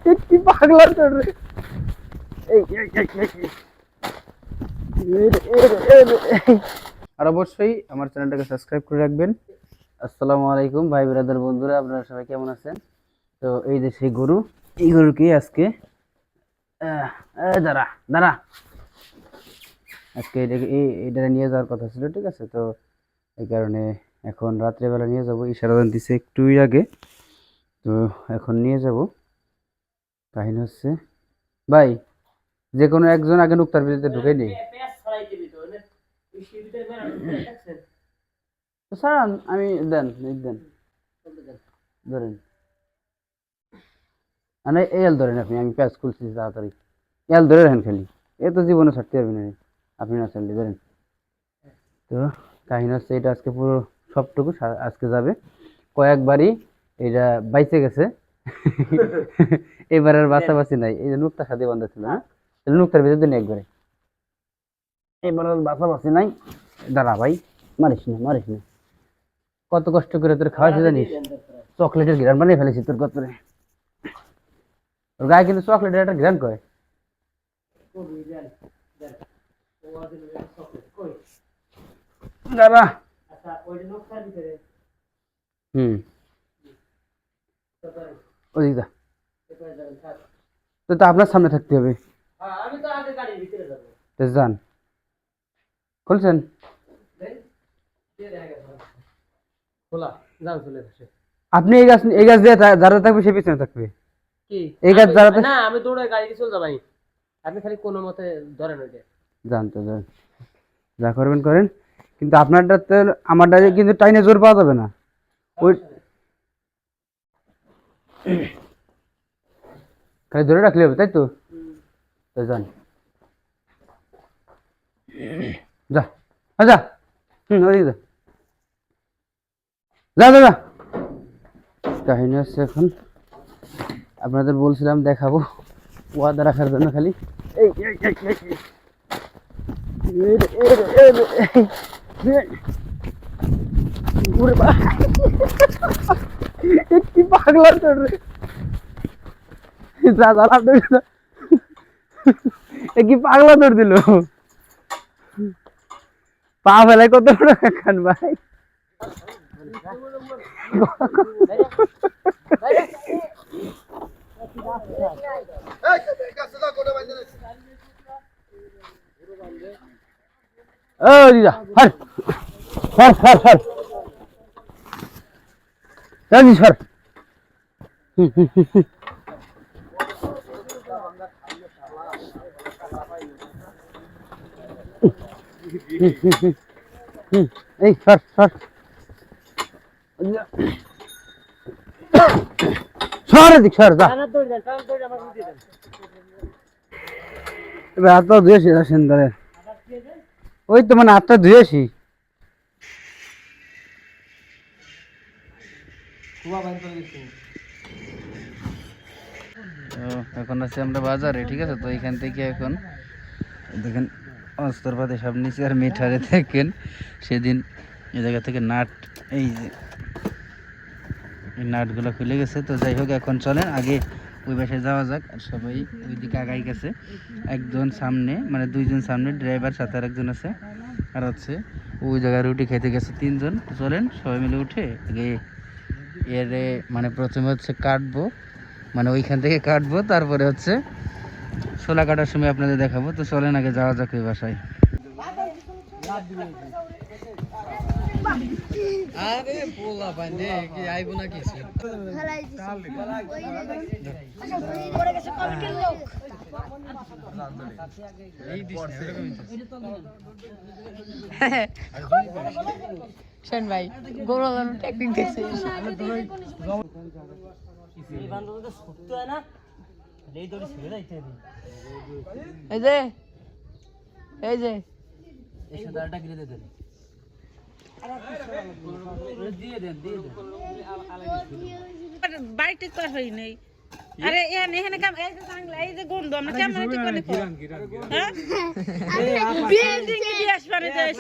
কি পাগলা তোর রে। আর অবশ্যই আমার চ্যানেলটাকে সাবস্ক্রাইব করে রাখবেন। আসসালামু আলাইকুম ভাই ব্রাদার বন্ধুরা, আপনারা সবাই কেমন আছেন? তো এই যে সেই গরু, এই গরুকে আজকে দাঁড়া দাঁড়া, আজকে এটা নিয়ে যাওয়ার কথা ছিল, ঠিক আছে? তো এই কারণে এখন রাত্রেবেলা নিয়ে যাব, ইশারা দিছে একটুই আগে, তো এখন নিয়ে যাব। কাহিনী হচ্ছে ভাই, যে কোনো একজন আগে নুক্তার ভিতরে ঢুকে নেই। স্যার আমি দেন দেন ধরেন, মানে এল ধরেন আপনি, আমি প্যাচ খুলছি তাড়াতাড়ি, এল ধরে রাখেন খালি, এ তো জীবনে ছাড়তে পারবেন না আপনি না চাইলে, ধরেন। তো কাহিনী হচ্ছে এটা আজকে পুরো সবটুকু আজকে যাবে, কয়েকবারই এটা বাইচে গেছে। এবার আর বাঁচাবাচি নাই, এই যে নুকতার সাথে বন্ধ ছিল না, নুকতার ভিতরে দিন একবারে, এবার আর বাঁচাবাচি নাই। দাঁড়া ভাই, মারিস না মারিস না, কত কষ্ট করে তোর খাওয়াইছে জানিস, চকলেটের ঘ্রাণ বানিয়ে ফেলেছি তোর কতরে, ওর গায়ে কিন্তু চকলেটের একটা ঘ্রাণ কয়। দাঁড়া, হুম ওদিক দা, তো আপনার সামনে থাকতে হবে, তো যান, খুলছেন আপনি, এই গাছ দিয়ে যারা থাকবে সে পিছনে থাকবে, এই গাছ যারা না আমি দৌড়ে গাড়িতে চলে যাবাই, আপনি খালি কোনো মতে ধরেন ওইটা। যান তো যান, যা করবেন করেন, কিন্তু আপনারটা তো আমারটা কিন্তু টাইনে জোর পাওয়া যাবে না, ওই খালি ধরে রাখলে হবে, তাই তো? তো যান, যা যা, ওদিকে যা যা যা যা। কাহিনী হচ্ছে এখন আপনাদের বলছিলাম দেখাবো, ওয়াদা রাখার জন্য খালি এই কি পাগলা তোর রে, যা যা কি পাগলা তোর দিল, পা ফেলাই কত বড় খান ভাই। ও দিদা হর হর হর হর, রাজি সর, এই সর সর সর, এদিক সর, যা এবার হাত পা ধুয়েছি আসেন ধরে, ওই তো মানে হাতটা ধুয়েছি। এখন আছি আমরা বাজারে, ঠিক আছে? তো এখান থেকে এখন দেখেন অস্ত্রপাতি সব নিচে, আর মিঠারে দেখেন সেদিন এই জায়গা থেকে নাট, এই যে এই নাটগুলো খুলে গেছে। তো যাই হোক, এখন চলেন আগে ওই বাসায় যাওয়া যাক, আর সবাই ওইদিকে আগাই গেছে, একজন সামনে, মানে দুইজন সামনে, ড্রাইভার সাথে আর একজন আছে, আর হচ্ছে ওই জায়গায় রুটি খেতে গেছে তিনজন। তো চলেন সবাই মিলে উঠে আগে এর মানে প্রথমে হচ্ছে কাটবো, মানে ওইখান থেকে কাটবো, তারপরে হচ্ছে ছোলা কাটার সময় আপনাদের দেখাবো। তো চলেন আগে যাওয়া যাক ওই বাসায়। আরে পোলা বান্দে কি আইবো না কিছু শোন ভাই, গোড়ালানো টেকনিক দেখছিস? এই বান্দরটা সত্য হয় না, এই দড়ি ছেড়ে যাইতে এই যে এই যে এই সাদাটা গিরে দে দেন, দিয়ে দেন বাড়িতে তো আর হয় নাই, আরে এখানে এখানে কাম এই যে চাংলা এই যে গন্ধ আমরা কেমন ঠিক করে দেখো হ্যাঁ বিল্ডিং এ গ্যাস পারে দেশ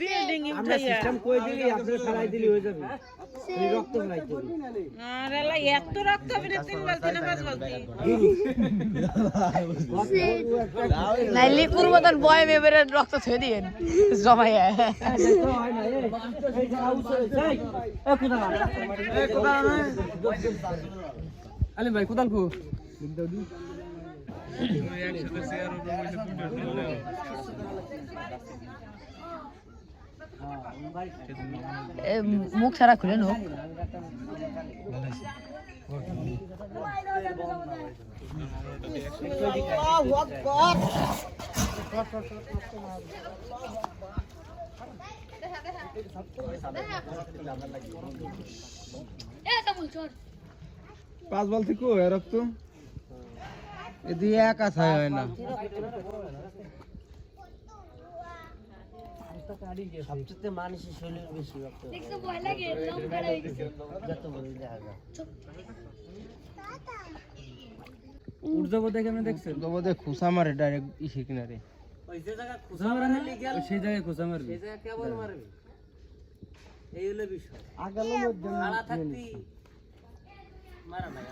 বিল্ডিং এ উঠাইয়া সিস্টেম কই দিলি আপনি ফেলাই দিলি হয়ে যাবে এই রক্ত ফেলাই দিলি আরে লা এত রক্ত হবে না 3 বালতি না 5 বালতি নাইলে পূর্বতন বয় মেবেরে রক্ত ছুঁয়ে দিয়েন জমাইয়া তো হয় না এই জায়গা উঠে যাই এ কোদাল আলিম ভাই কোদাল কো মুখ ছাড়া খুলে নো পাঁচ বল থেকে রক্ত এদিকে একা ছায় হয় না সবচেয়ে মানুষের শরীরের বেশি রক্ত যত বড় দেখা যায় উর্জবতে কেমন দেখছেন বোধহয় খুসা মারে ডাইরেক্ট ইসে কিনারে ওই যে জায়গা খুশা মারলে গেল সেই জায়গায় খুসা মারে সেই জায়গা কেবল মারবে এই হলো বিষয় আগালো মধ্যে মারা থাকতি মারা নাই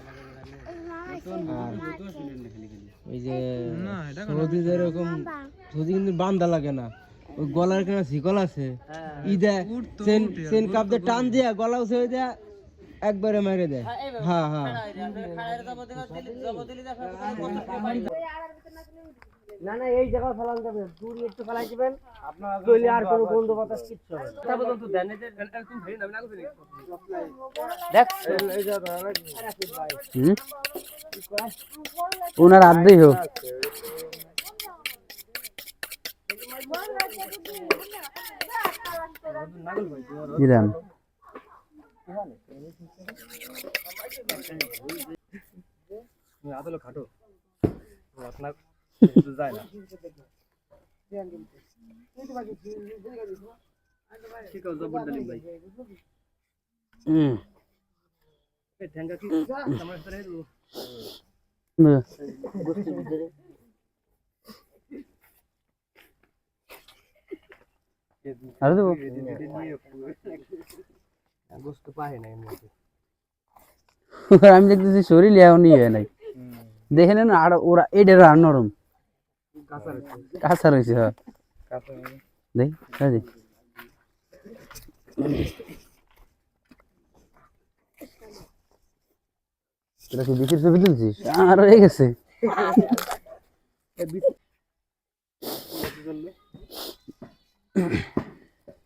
ওই যে সৌদি যেরকম সৌদি কিন্তু বান্ধা লাগে না ওই গলার কেনা শিকল আছে ইদে সেন সেন কাপ দিয়ে টান দিয়া গলা উঠে ওই দেয়া একবারে মেরে দেয় হ্যাঁ হ্যাঁ না না এই জায়গা ফেলান যাবে দূর একটু ফেলাই দিবেন আপনারা কইলে আর কোনো গন্ধ বাতাস কিচ্ছু হবে না তারপর তো দেন এই যে তুমি ধরে নাও না কিছু দেখ এই জায়গা ওনার আদ্দেই হোক দিলাম আদলো খাটো আপনার যায় না ঠিক আছে জবর ডালিম ভাই এই ঠ্যাঙ্গা কি আমার সাথে দেবো গোষ্ঠীর ভিতরে আর দেবো গোষ্ঠ পাহে না এমনি আমি দেখতেছি শরীর এমন ইয়ে নাই দেখে নেন আর ওরা এটার আর নরম কাঁচা রয়েছে হ্যাঁ দেখ কাজে তোরা কি বিচির ছবি তুলছিস আর হয়ে গেছে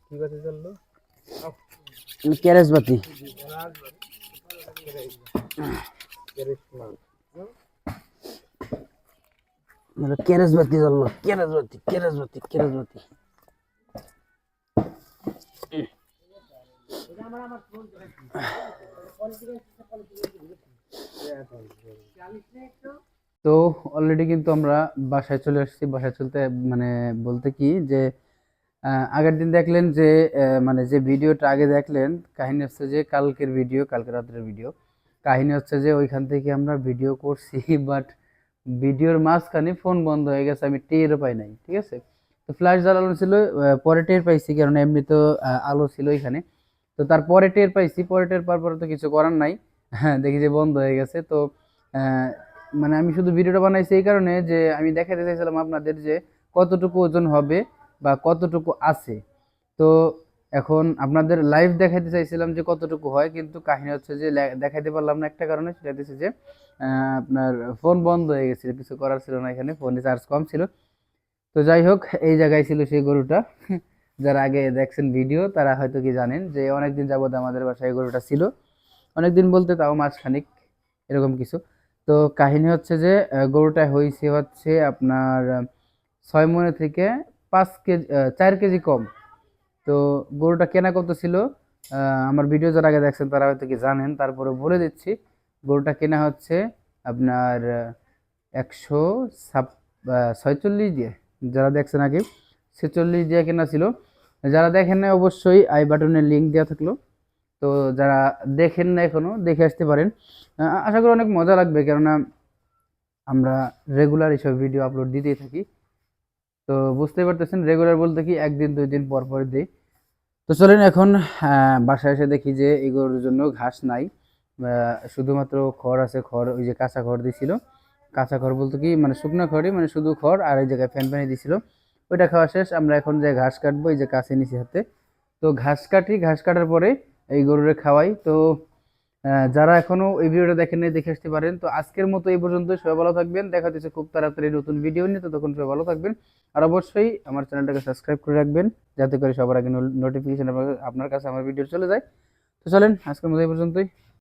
কি কথা চললো ক্যারেজ বাতি ক্যারেজ বাতি জ্বললো ক্যারেজ বাতি ক্যারেজ বাতি ক্যারেজ বাতি তো অলরেডি কিন্তু আমরা বাসায় চলে আসছি বাসায় চলতে মানে বলতে কি যে আগের দিন দেখলেন যে মানে যে ভিডিওটা আগে দেখলেন কাহিনী হচ্ছে যে কালকের ভিডিও কালকে রাত্রের ভিডিও কাহিনী হচ্ছে যে ওইখান থেকে আমরা ভিডিও করছি বাট ভিডিওর মাঝখানে ফোন বন্ধ হয়ে গেছে আমি টেরও পাই নাই ঠিক আছে তো ফ্ল্যাশ জ্বালানো ছিল পরে টের পাইছি কারণ এমনি তো আলো ছিল এখানে তো তারপরে টের পাইছি পরে টের পাওয়ার পরে তো কিছু করার নাই হ্যাঁ দেখি যে বন্ধ হয়ে গেছে তো মানে আমি শুধু ভিডিওটা বানাইছি এই কারণে যে আমি দেখাতে চাইছিলাম আপনাদের যে কতটুকু ওজন হবে বা কতটুকু আছে তো এখন আপনাদের লাইভ দেখাইতে চাইছিলাম যে কতটুকু হয় কিন্তু কাহিনী হচ্ছে যে দেখাইতে পারলাম না একটা কারণে সেটা হচ্ছে যে আপনার ফোন বন্ধ হয়ে গেছিল কিছু করার ছিল না এখানে ফোনে চার্জ কম ছিল তো যাই হোক এই জায়গায় ছিল সেই গরুটা যারা আগে দেখছেন ভিডিও তারা হয়তো কি জানেন যে অনেকদিন যাবত আমাদের বাসায় গরুটা ছিল অনেকদিন বলতে তাও মাসখানিক এরকম কিছু তো কাহিনী হচ্ছে যে গরুটা হয়েছে হচ্ছে আপনার 6 মণ থেকে 5 কেজি 4 কেজি কম তো গরুটা কেনা কত ছিল আমার ভিডিও যারা আগে দেখছেন তারা হয়তো কি জানেন তারপরে বলে দিচ্ছি গরুটা কেনা হচ্ছে আপনার 146 দিয়ে যারা দেখছেন আগে 46 দিয়ে কেনা ছিল যারা দেখেন না অবশ্যই আই বাটনের লিঙ্ক দেওয়া থাকলো তো যারা দেখেন না এখনো দেখে আসতে পারেন। আশা করি অনেক মজা লাগবে, কেননা আমরা রেগুলার এইসব ভিডিও আপলোড দিতেই থাকি। তো বুঝতেই পারতেছেন রেগুলার বলতে কি 1 দিন 2 দিন পর পর দিই। তো চলেন এখন বাসায় এসে দেখি যে এই গরুর জন্য ঘাস নাই, শুধুমাত্র খড় আছে। খড় ওই যে কাঁচা খড় দিছিল, কাঁচা খড় বলতে কি মানে শুকনো খড়ই, মানে শুধু খড় আর এই জায়গায় ফ্যান পানি দিছিল, ওইটা খাওয়া শেষ। আমরা এখন যে ঘাস কাটবো, এই যে কাছে নিচে হাতে, তো ঘাস কাটি, ঘাস কাটার পরে এই গরুরে খাওয়াই। তো যারা এখনো এই ভিডিওটা দেখেন নাই দেখে আসতে পারেন। তো আজকের মতো এই পর্যন্ত, সবাই ভালো থাকবেন, দেখা হচ্ছে খুব তাড়াতাড়ি নতুন ভিডিও নিয়ে। তো তখন সবাই ভালো থাকবেন, আর অবশ্যই আমার চ্যানেলটাকে সাবস্ক্রাইব করে রাখবেন, যাতে করে সবার আগে নোটিফিকেশন আপনার কাছে আমার ভিডিও চলে যায়। তো চলেন আজকের মতো এই পর্যন্তই।